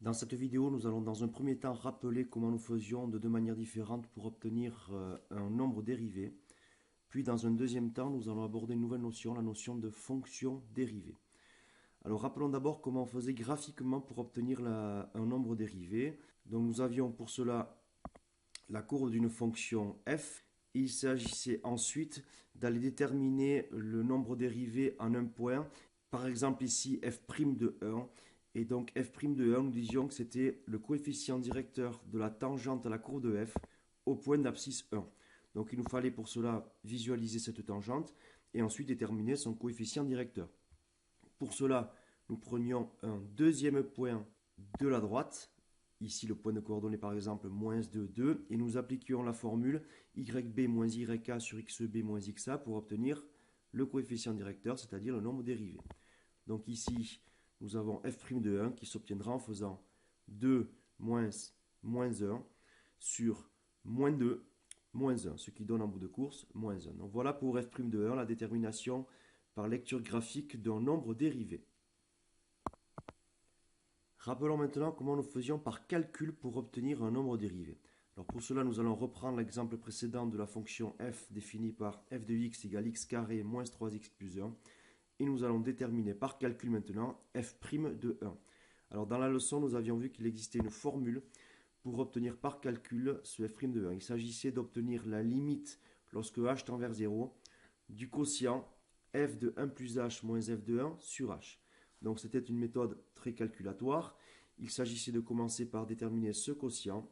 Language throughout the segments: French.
Dans cette vidéo, nous allons dans un premier temps rappeler comment nous faisions de deux manières différentes pour obtenir un nombre dérivé. Puis dans un deuxième temps, nous allons aborder une nouvelle notion, la notion de fonction dérivée. Alors rappelons d'abord comment on faisait graphiquement pour obtenir un nombre dérivé. Donc nous avions pour cela la courbe d'une fonction f. Il s'agissait ensuite d'aller déterminer le nombre dérivé en un point. Par exemple ici f' de 1. Et donc f' de 1, nous disions que c'était le coefficient directeur de la tangente à la courbe de f au point d'abscisse 1. Donc il nous fallait pour cela visualiser cette tangente et ensuite déterminer son coefficient directeur. Pour cela, nous prenions un deuxième point de la droite, ici le point de coordonnées par exemple moins 2, 2, et nous appliquions la formule yb moins yk sur xb moins xa pour obtenir le coefficient directeur, c'est-à-dire le nombre dérivé. Donc ici, nous avons f' de 1 qui s'obtiendra en faisant 2 moins 1 sur moins 2 moins 1, ce qui donne en bout de course moins 1. Donc voilà pour f' de 1 la détermination par lecture graphique d'un nombre dérivé. Rappelons maintenant comment nous faisions par calcul pour obtenir un nombre dérivé. Alors pour cela, nous allons reprendre l'exemple précédent de la fonction f définie par f de x égale x carré moins 3x plus 1. Et nous allons déterminer par calcul maintenant f' de 1. Alors dans la leçon, nous avions vu qu'il existait une formule pour obtenir par calcul ce f' de 1. Il s'agissait d'obtenir la limite lorsque h tend vers 0 du quotient f de 1 plus h moins f de 1 sur h. Donc c'était une méthode très calculatoire. Il s'agissait de commencer par déterminer ce quotient.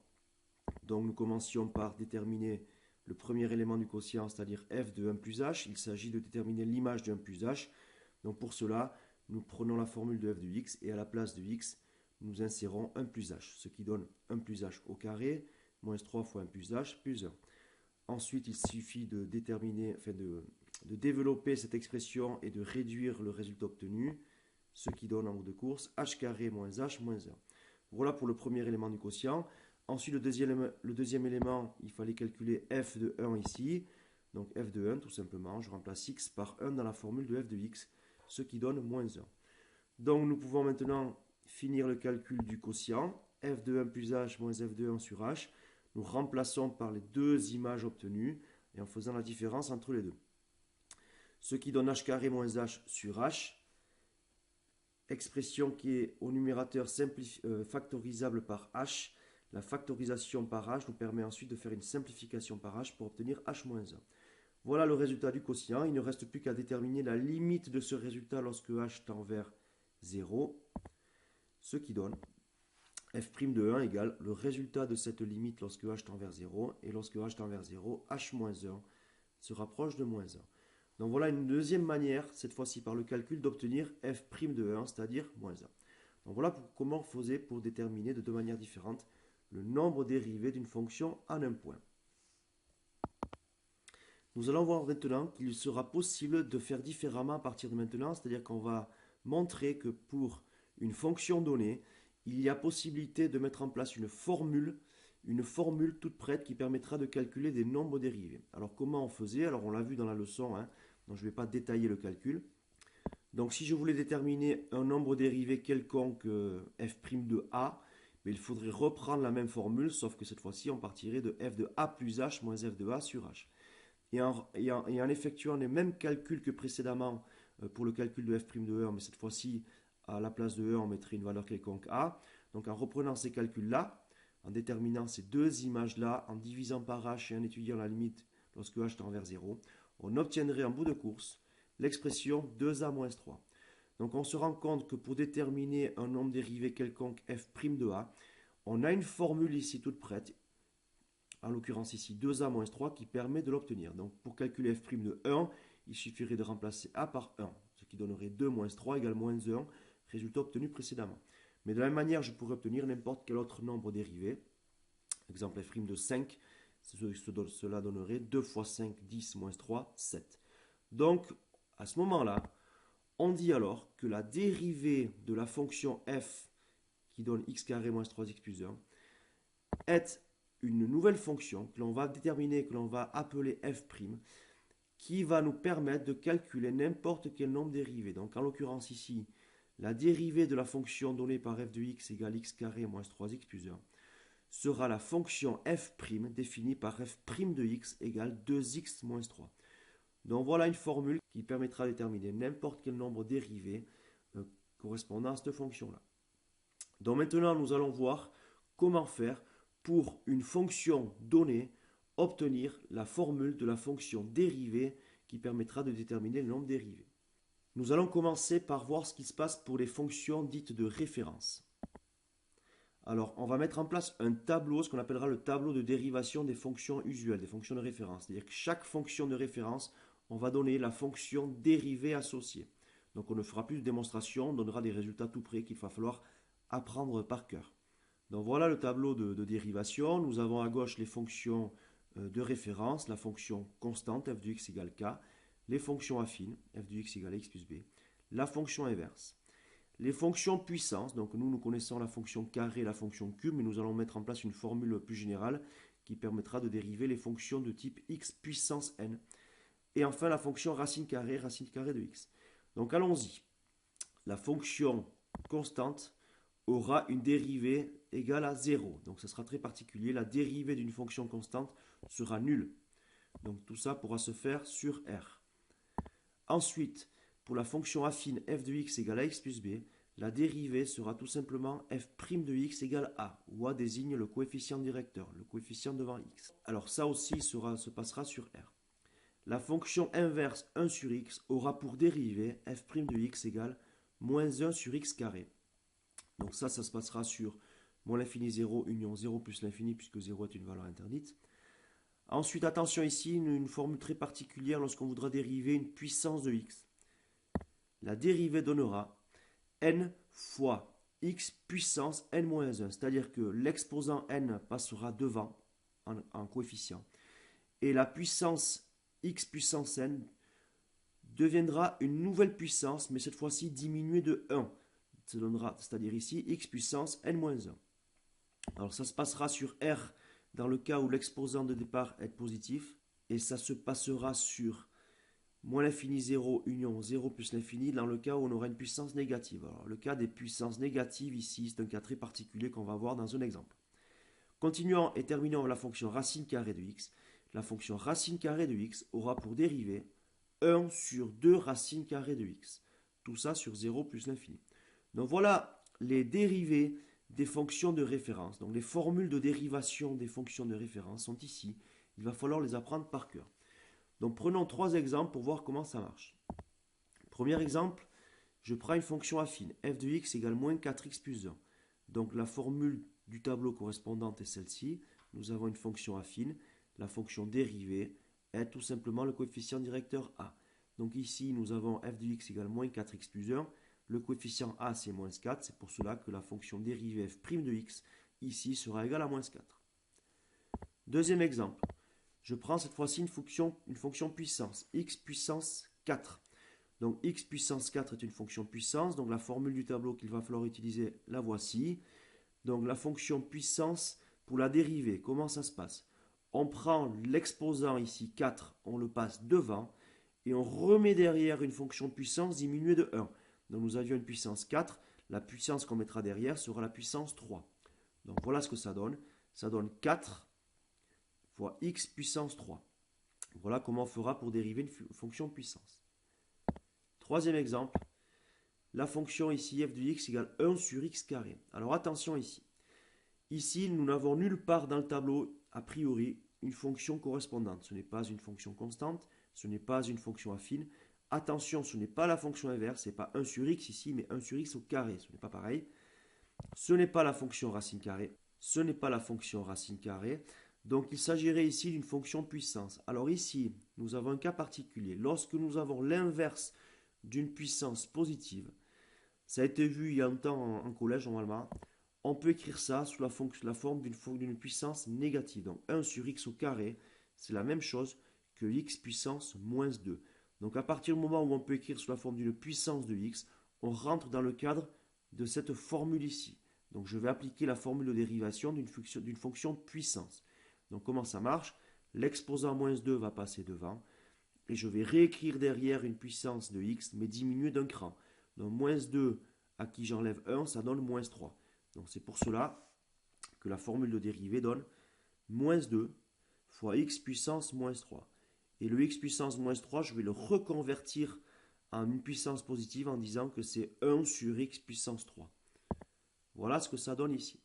Donc nous commencions par déterminer le premier élément du quotient, c'est-à-dire f de 1 plus h. Il s'agit de déterminer l'image de 1 plus h. Donc pour cela, nous prenons la formule de f de x et à la place de x, nous insérons 1 plus h, ce qui donne 1 plus h au carré, moins 3 fois 1 plus h, plus 1. Ensuite, il suffit de déterminer, de développer cette expression et de réduire le résultat obtenu, ce qui donne en bout de course h carré moins h moins 1. Voilà pour le premier élément du quotient. Ensuite, le deuxième élément, il fallait calculer f de 1 ici. Donc f de 1, tout simplement, je remplace x par 1 dans la formule de f de x, ce qui donne moins 1. Donc nous pouvons maintenant finir le calcul du quotient, f de 1 plus h moins f de 1 sur h. Nous remplaçons par les deux images obtenues et en faisant la différence entre les deux. Ce qui donne h carré moins h sur h. Expression qui est au numérateur factorisable par h. La factorisation par h nous permet ensuite de faire une simplification par h pour obtenir h moins 1. Voilà le résultat du quotient. Il ne reste plus qu'à déterminer la limite de ce résultat lorsque h tend vers 0, ce qui donne f' de 1 égale le résultat de cette limite lorsque h tend vers 0, et lorsque h tend vers 0, h moins 1 se rapproche de moins 1. Donc voilà une deuxième manière, cette fois-ci par le calcul, d'obtenir f' de 1, c'est-à-dire moins 1. Donc voilà comment on faisait pour déterminer de deux manières différentes le nombre dérivé d'une fonction en un point. Nous allons voir maintenant qu'il sera possible de faire différemment à partir de maintenant, c'est-à-dire qu'on va montrer que pour une fonction donnée, il y a possibilité de mettre en place une formule toute prête qui permettra de calculer des nombres dérivés. Alors comment on faisait? Alors on l'a vu dans la leçon, donc je ne vais pas détailler le calcul. Donc si je voulais déterminer un nombre dérivé quelconque f' de a, mais il faudrait reprendre la même formule, sauf que cette fois-ci on partirait de f de a plus h moins f de a sur h. Et en effectuant les mêmes calculs que précédemment pour le calcul de f' de 1, mais cette fois-ci, à la place de 1, on mettrait une valeur quelconque a. Donc en reprenant ces calculs-là, en déterminant ces deux images-là, en divisant par h et en étudiant la limite lorsque h tend vers 0, on obtiendrait en bout de course l'expression 2a moins 3. Donc on se rend compte que pour déterminer un nombre dérivé quelconque f' de a, on a une formule ici toute prête, en l'occurrence ici 2a moins 3, qui permet de l'obtenir. Donc pour calculer f' de 1, il suffirait de remplacer a par 1, ce qui donnerait 2 moins 3 égale moins 1, résultat obtenu précédemment. Mais de la même manière, je pourrais obtenir n'importe quel autre nombre dérivé. Exemple f' de 5, cela donnerait 2 fois 5, 10 moins 3, 7. Donc à ce moment-là, on dit alors que la dérivée de la fonction f qui donne x carré moins 3x plus 1 est une nouvelle fonction que l'on va déterminer, que l'on va appeler f', qui va nous permettre de calculer n'importe quel nombre dérivé. Donc en l'occurrence ici, la dérivée de la fonction donnée par f de x égale x carré moins 3x plus 1 sera la fonction f' définie par f' de x égale 2x moins 3. Donc voilà une formule qui permettra de déterminer n'importe quel nombre dérivé correspondant à cette fonction-là. Donc maintenant, nous allons voir comment faire pour une fonction donnée obtenir la formule de la fonction dérivée qui permettra de déterminer le nombre dérivé. Nous allons commencer par voir ce qui se passe pour les fonctions dites de référence. Alors, on va mettre en place un tableau, ce qu'on appellera le tableau de dérivation des fonctions usuelles, des fonctions de référence. C'est-à-dire que chaque fonction de référence, on va donner la fonction dérivée associée. Donc, on ne fera plus de démonstration, on donnera des résultats tout près qu'il va falloir apprendre par cœur. Donc, voilà le tableau de dérivation. Nous avons à gauche les fonctions de référence, la fonction constante f de x égale k, les fonctions affines, f de x égale x plus b, la fonction inverse. Les fonctions puissance, donc nous connaissons la fonction carré, la fonction cube, mais nous allons mettre en place une formule plus générale qui permettra de dériver les fonctions de type x puissance n. Et enfin la fonction racine carrée de x. Donc allons-y. La fonction constante aura une dérivée égale à 0. Donc ça sera très particulier. La dérivée d'une fonction constante sera nulle. Donc tout ça pourra se faire sur R. Ensuite, pour la fonction affine f de x égale à x plus b, la dérivée sera tout simplement f' de x égale a, où a désigne le coefficient directeur, le coefficient devant x. Alors ça aussi se passera sur R. La fonction inverse 1 sur x aura pour dérivée f' de x égale moins 1 sur x carré. Donc ça se passera sur moins l'infini 0 union 0 plus l'infini, puisque 0 est une valeur interdite. Ensuite, attention ici, une formule très particulière lorsqu'on voudra dériver une puissance de x. La dérivée donnera n fois x puissance n-1, c'est-à-dire que l'exposant n passera devant en coefficient, et la puissance x puissance n deviendra une nouvelle puissance, mais cette fois-ci diminuée de 1. Ça donnera, c'est-à-dire ici, x puissance n-1. Alors ça se passera sur R dans le cas où l'exposant de départ est positif, et ça se passera sur moins l'infini 0 union 0 plus l'infini dans le cas où on aura une puissance négative. Alors le cas des puissances négatives ici, c'est un cas très particulier qu'on va voir dans un exemple. Continuons et terminons avec la fonction racine carrée de x. La fonction racine carrée de x aura pour dérivée 1 sur 2 racine carrée de x. Tout ça sur 0 plus l'infini. Donc voilà les dérivées des fonctions de référence. Donc les formules de dérivation des fonctions de référence sont ici. Il va falloir les apprendre par cœur. Donc prenons 3 exemples pour voir comment ça marche. Premier exemple, je prends une fonction affine, f de x égale moins 4x plus 1. Donc la formule du tableau correspondante est celle-ci. Nous avons une fonction affine. La fonction dérivée est tout simplement le coefficient directeur a. Donc ici, nous avons f de x égale moins 4x plus 1. Le coefficient a, c'est moins 4. C'est pour cela que la fonction dérivée f' de x, ici, sera égale à moins 4. Deuxième exemple. Je prends cette fois-ci une fonction puissance, x puissance 4. Donc x puissance 4 est une fonction puissance, donc la formule du tableau qu'il va falloir utiliser, la voici. Donc la fonction puissance pour la dérivée, comment ça se passe? On prend l'exposant ici 4, on le passe devant, et on remet derrière une fonction puissance diminuée de 1. Donc nous avions une puissance 4, la puissance qu'on mettra derrière sera la puissance 3. Donc voilà ce que ça donne. Ça donne 4 fois x puissance 3. Voilà comment on fera pour dériver une fonction puissance. Troisième exemple, la fonction ici f de x égale 1 sur x carré. Alors attention ici. Ici, nous n'avons nulle part dans le tableau, a priori, une fonction correspondante. Ce n'est pas une fonction constante, ce n'est pas une fonction affine. Attention, ce n'est pas la fonction inverse, ce n'est pas 1 sur x ici, mais 1 sur x au carré. Ce n'est pas pareil. Ce n'est pas la fonction racine carrée. Ce n'est pas la fonction racine carrée. Donc il s'agirait ici d'une fonction puissance. Alors ici, nous avons un cas particulier. Lorsque nous avons l'inverse d'une puissance positive, ça a été vu il y a longtemps en collège normalement, on peut écrire ça sous la forme d'une puissance négative. Donc 1 sur x au carré, c'est la même chose que x puissance moins 2. Donc à partir du moment où on peut écrire sous la forme d'une puissance de x, on rentre dans le cadre de cette formule ici. Donc je vais appliquer la formule de dérivation d'une fonction puissance. Donc comment ça marche? L'exposant moins 2 va passer devant. Et je vais réécrire derrière une puissance de x, mais diminuée d'un cran. Donc moins 2 à qui j'enlève 1, ça donne moins 3. Donc c'est pour cela que la formule de dérivée donne moins 2 fois x puissance moins 3. Et le x puissance moins 3, je vais le reconvertir en une puissance positive en disant que c'est 1 sur x puissance 3. Voilà ce que ça donne ici.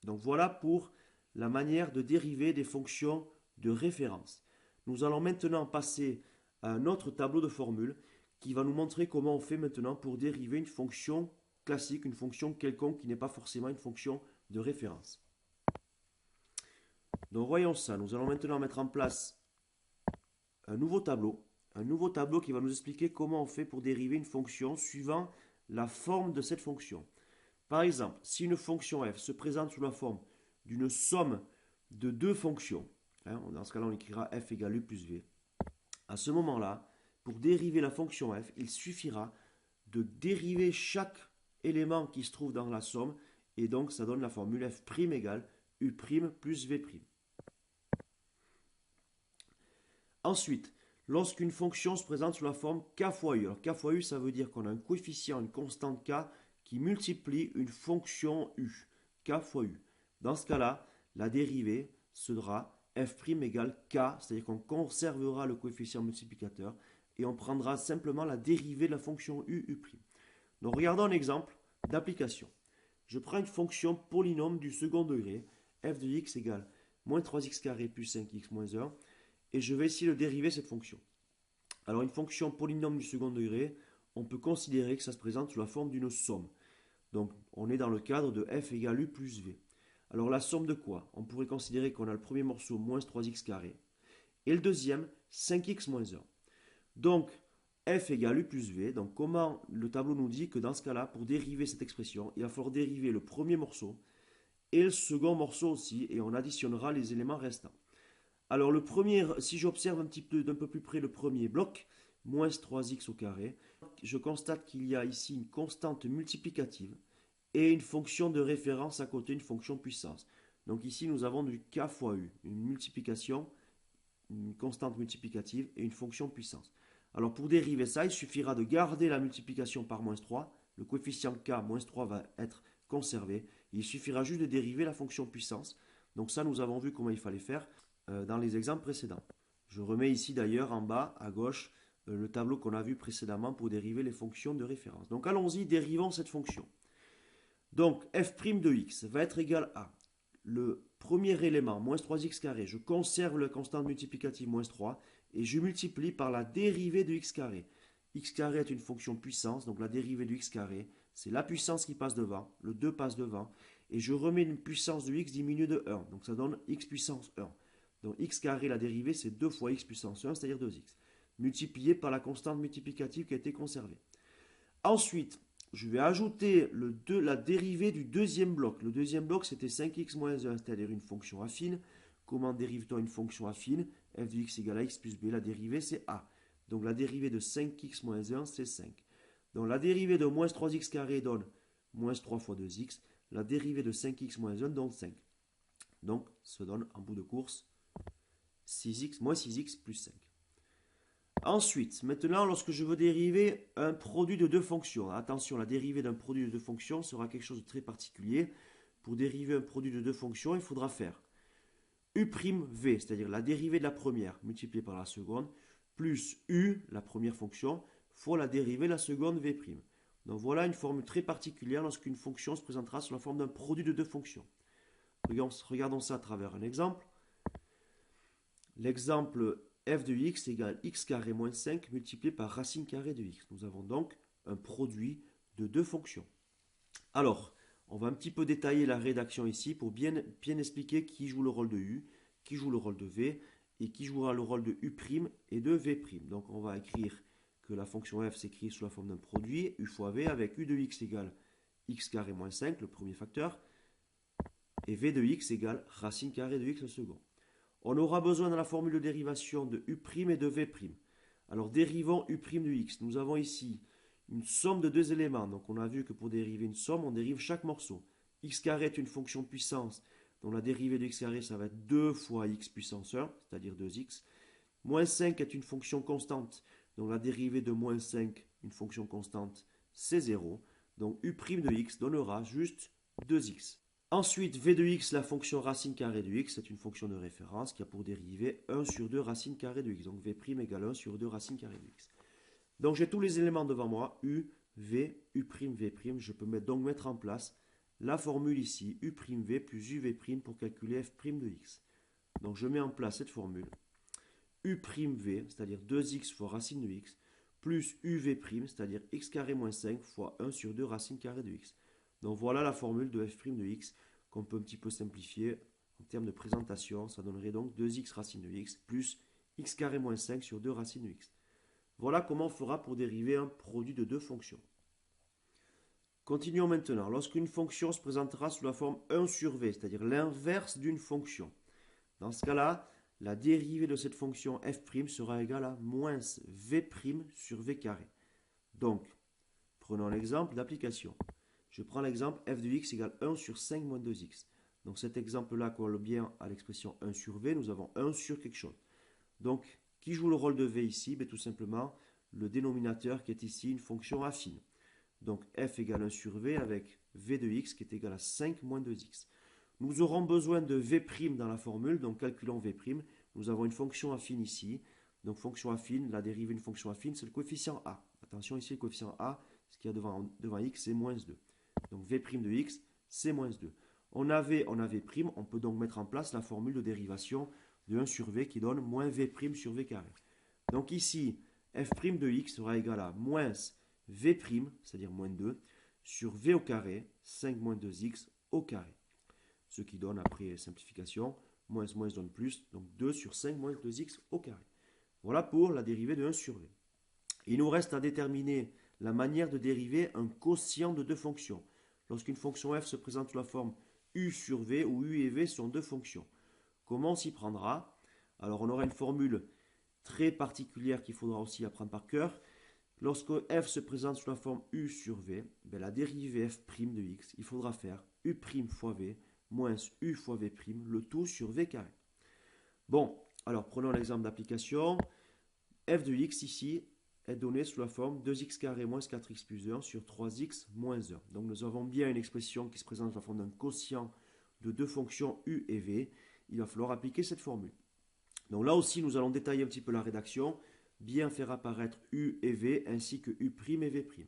Donc voilà pour la manière de dériver des fonctions de référence. Nous allons maintenant passer à un autre tableau de formules qui va nous montrer comment on fait maintenant pour dériver une fonction classique, une fonction quelconque qui n'est pas forcément une fonction de référence. Donc voyons ça, nous allons maintenant mettre en place un nouveau tableau qui va nous expliquer comment on fait pour dériver une fonction suivant la forme de cette fonction. Par exemple, si une fonction f se présente sous la forme d'une somme de deux fonctions, dans ce cas-là on écrira f égale u plus v, à ce moment-là, pour dériver la fonction f, il suffira de dériver chaque élément qui se trouve dans la somme, et donc ça donne la formule f' égale u' plus v'. Ensuite, lorsqu'une fonction se présente sous la forme k fois u, alors k fois u ça veut dire qu'on a un coefficient, une constante k qui multiplie une fonction u, k fois u. Dans ce cas-là, la dérivée sera f' égale k, c'est-à-dire qu'on conservera le coefficient multiplicateur et on prendra simplement la dérivée de la fonction u, u'. Donc regardons un exemple d'application. Je prends une fonction polynôme du second degré, f de x égale moins 3x carré plus 5x moins 1, et je vais essayer de dériver cette fonction. Alors une fonction polynôme du second degré, on peut considérer que ça se présente sous la forme d'une somme. Donc on est dans le cadre de f égale u plus v. Alors la somme de quoi? On pourrait considérer qu'on a le premier morceau moins 3x carré et le deuxième 5x moins 1. Donc f égale u plus v. Donc comment le tableau nous dit que dans ce cas-là, pour dériver cette expression, il va falloir dériver le premier morceau et le second morceau aussi, et on additionnera les éléments restants. Alors le premier, si j'observe d'un peu plus près le premier bloc, moins 3x au carré, je constate qu'il y a ici une constante multiplicative et une fonction de référence à côté, une fonction puissance. Donc ici nous avons du k fois u, une multiplication, une constante multiplicative et une fonction puissance. Alors pour dériver ça, il suffira de garder la multiplication par moins 3, le coefficient k, moins 3 va être conservé, il suffira juste de dériver la fonction puissance. Donc ça nous avons vu comment il fallait faire dans les exemples précédents. Je remets ici d'ailleurs en bas à gauche le tableau qu'on a vu précédemment pour dériver les fonctions de référence. Donc allons-y, dérivons cette fonction. Donc f' de x va être égal à le premier élément, moins 3x carré, je conserve la constante multiplicative moins 3 et je multiplie par la dérivée de x carré. X carré est une fonction puissance, donc la dérivée de x carré, c'est la puissance qui passe devant, le 2 passe devant, et je remets une puissance de x diminuée de 1, donc ça donne x puissance 1. Donc x carré, la dérivée, c'est 2 fois x puissance 1, c'est-à-dire 2x, multiplié par la constante multiplicative qui a été conservée. Ensuite, je vais ajouter la dérivée du deuxième bloc. Le deuxième bloc, c'était 5x moins 1, c'est-à-dire une fonction affine. Comment dérive-t-on une fonction affine? F de x égale à x plus b, la dérivée, c'est a. Donc la dérivée de 5x moins 1, c'est 5. Donc la dérivée de moins 3x carré donne moins 3 fois 2x. La dérivée de 5x moins 1 donne 5. Donc, ça donne en bout de course 6x, moins 6x plus 5. Ensuite, maintenant, lorsque je veux dériver un produit de deux fonctions, attention, la dérivée d'un produit de deux fonctions sera quelque chose de très particulier. Pour dériver un produit de deux fonctions, il faudra faire u'v, c'est-à-dire la dérivée de la première multipliée par la seconde, plus u, la première fonction, fois la dérivée de la seconde v'. Donc voilà une formule très particulière lorsqu'une fonction se présentera sous la forme d'un produit de deux fonctions. Regardons ça à travers un exemple. L'exemple f de x égale x carré moins 5 multiplié par racine carrée de x. Nous avons donc un produit de deux fonctions. Alors, on va un petit peu détailler la rédaction ici pour bien expliquer qui joue le rôle de u, qui joue le rôle de v, et qui jouera le rôle de u' et de v'. Donc on va écrire que la fonction f s'écrit sous la forme d'un produit, u fois v, avec u de x égale x carré moins 5, le premier facteur, et v de x égale racine carrée de x, le second. On aura besoin dans la formule de dérivation de u' et de v'. Alors dérivons u' de x. Nous avons ici une somme de deux éléments. Donc on a vu que pour dériver une somme, on dérive chaque morceau. X carré est une fonction puissance, donc la dérivée de x carré, ça va être 2 fois x puissance 1, c'est-à-dire 2x. Moins 5 est une fonction constante, donc la dérivée de moins 5, une fonction constante, c'est 0. Donc u' de x donnera juste 2x. Ensuite, v de x, la fonction racine carrée de x, c'est une fonction de référence qui a pour dérivée 1 sur 2 racine carrée de x. Donc v' égale 1 sur 2 racine carrée de x. Donc j'ai tous les éléments devant moi, u, v, u', v'. Je peux donc mettre en place la formule ici, u'v plus uv' pour calculer f' de x. Donc je mets en place cette formule, u'v, c'est-à-dire 2x fois racine de x, plus uv', c'est-à-dire x carré moins 5 fois 1 sur 2 racine carrée de x. Donc voilà la formule de f' de x qu'on peut un petit peu simplifier en termes de présentation. Ça donnerait donc 2x racine de x plus x carré moins 5 sur 2 racine de x. Voilà comment on fera pour dériver un produit de deux fonctions. Continuons maintenant. Lorsqu'une fonction se présentera sous la forme 1 sur v, c'est-à-dire l'inverse d'une fonction, dans ce cas-là, la dérivée de cette fonction f' sera égale à moins v' sur v carré. Donc, prenons l'exemple d'application. Je prends l'exemple f de x égale 1 sur 5 moins 2x. Donc cet exemple-là colle bien à l'expression 1 sur v, nous avons 1 sur quelque chose. Donc, qui joue le rôle de v ici? Tout simplement, le dénominateur qui est ici une fonction affine. Donc f égale 1 sur v avec v de x qui est égal à 5 moins 2x. Nous aurons besoin de v' dans la formule, donc calculons v'. Nous avons une fonction affine ici. Donc fonction affine, la dérivée d'une fonction affine, c'est le coefficient a. Attention ici, le coefficient a, ce qu'il y a devant x, c'est moins 2. Donc v' de x, c'est moins 2. On a v', on peut donc mettre en place la formule de dérivation de 1 sur v qui donne moins v' sur v carré. Donc ici, f' de x sera égal à moins v', c'est-à-dire moins 2, sur v au carré, 5 moins 2x au carré. Ce qui donne, après simplification, moins donne plus, donc 2 sur 5 moins 2x au carré. Voilà pour la dérivée de 1 sur v. Il nous reste à déterminer la manière de dériver un quotient de deux fonctions. Lorsqu'une fonction f se présente sous la forme u sur v, où u et v sont deux fonctions. Comment on s'y prendra? Alors on aura une formule très particulière qu'il faudra aussi apprendre par cœur. Lorsque f se présente sous la forme u sur v, la dérivée f' de x, il faudra faire u' fois v moins u fois v', le tout sur v carré. Bon, alors prenons l'exemple d'application. F de x ici est donné sous la forme 2x carré moins 4x plus 1 sur 3x moins 1. Donc nous avons bien une expression qui se présente sous la forme d'un quotient de deux fonctions u et v. Il va falloir appliquer cette formule. Donc là aussi, nous allons détailler un petit peu la rédaction, bien faire apparaître u et v ainsi que u' et v'.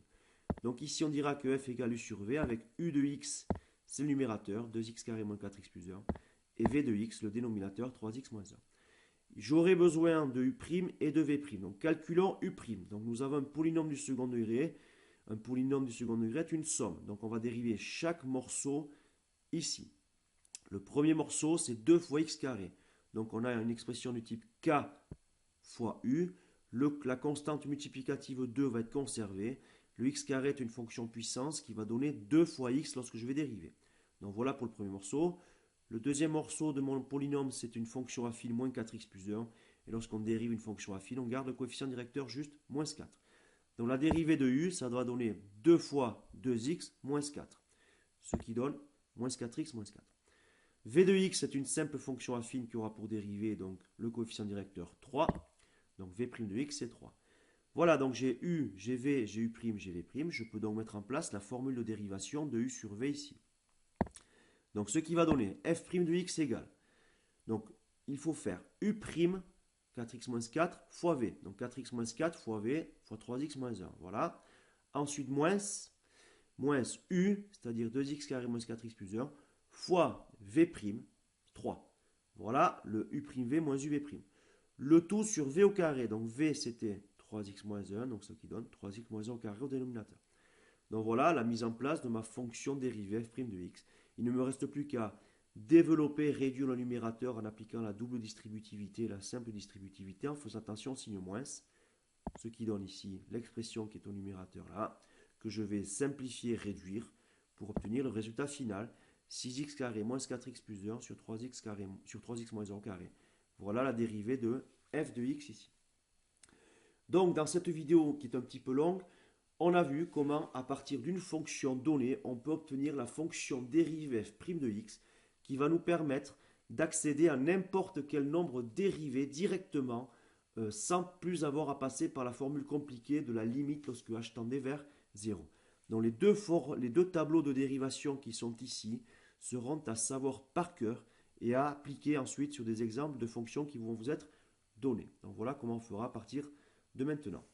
Donc ici, on dira que f égale u sur v avec u de x, c'est le numérateur, 2x carré moins 4x plus 1, et v de x, le dénominateur, 3x moins 1. J'aurai besoin de u' et de v'. Donc calculons u'. Donc nous avons un polynôme du second degré. Un polynôme du second degré est une somme. Donc on va dériver chaque morceau ici. Le premier morceau, c'est 2 fois x carré. Donc on a une expression du type k fois u. La constante multiplicative 2 va être conservée. Le x carré est une fonction puissance qui va donner 2 fois x lorsque je vais dériver. Donc voilà pour le premier morceau. Le deuxième morceau de mon polynôme, c'est une fonction affine moins 4x plus 1. Et lorsqu'on dérive une fonction affine, on garde le coefficient directeur juste moins 4. Donc la dérivée de u, ça doit donner 2 fois 2x moins 4. Ce qui donne moins 4x moins 4. V de x est une simple fonction affine qui aura pour dérivée donc, le coefficient directeur 3. Donc v' de x, c'est 3. Voilà, donc j'ai u, j'ai v, j'ai u', j'ai v'. Je peux donc mettre en place la formule de dérivation de u sur v ici. Donc ce qui va donner f' de x égale. Donc il faut faire u', 4x moins 4 fois v. Donc 4x moins 4 fois v fois 3x moins 1. Voilà. Ensuite moins u, c'est-à-dire 2x carré moins 4x plus 1, fois v', 3. Voilà le u'v moins uv'. Le tout sur v au carré. Donc v c'était 3x moins 1, donc ce qui donne 3x moins 1 au carré au dénominateur. Donc voilà la mise en place de ma fonction dérivée f' de x. Il ne me reste plus qu'à développer, réduire le numérateur en appliquant la double distributivité et la simple distributivité en faisant attention au signe moins, ce qui donne ici l'expression qui est au numérateur là, que je vais simplifier, réduire pour obtenir le résultat final, 6x carré moins 4x plus 1 sur 3x, carré, sur 3x moins 1 au carré. Voilà la dérivée de f de x ici. Donc dans cette vidéo qui est un petit peu longue, on a vu comment, à partir d'une fonction donnée, on peut obtenir la fonction dérivée f' de x qui va nous permettre d'accéder à n'importe quel nombre dérivé directement sans plus avoir à passer par la formule compliquée de la limite lorsque h tendait vers 0. Donc les deux tableaux de dérivation qui sont ici seront à savoir par cœur et à appliquer ensuite sur des exemples de fonctions qui vont vous être donnés. Donc voilà comment on fera à partir de maintenant.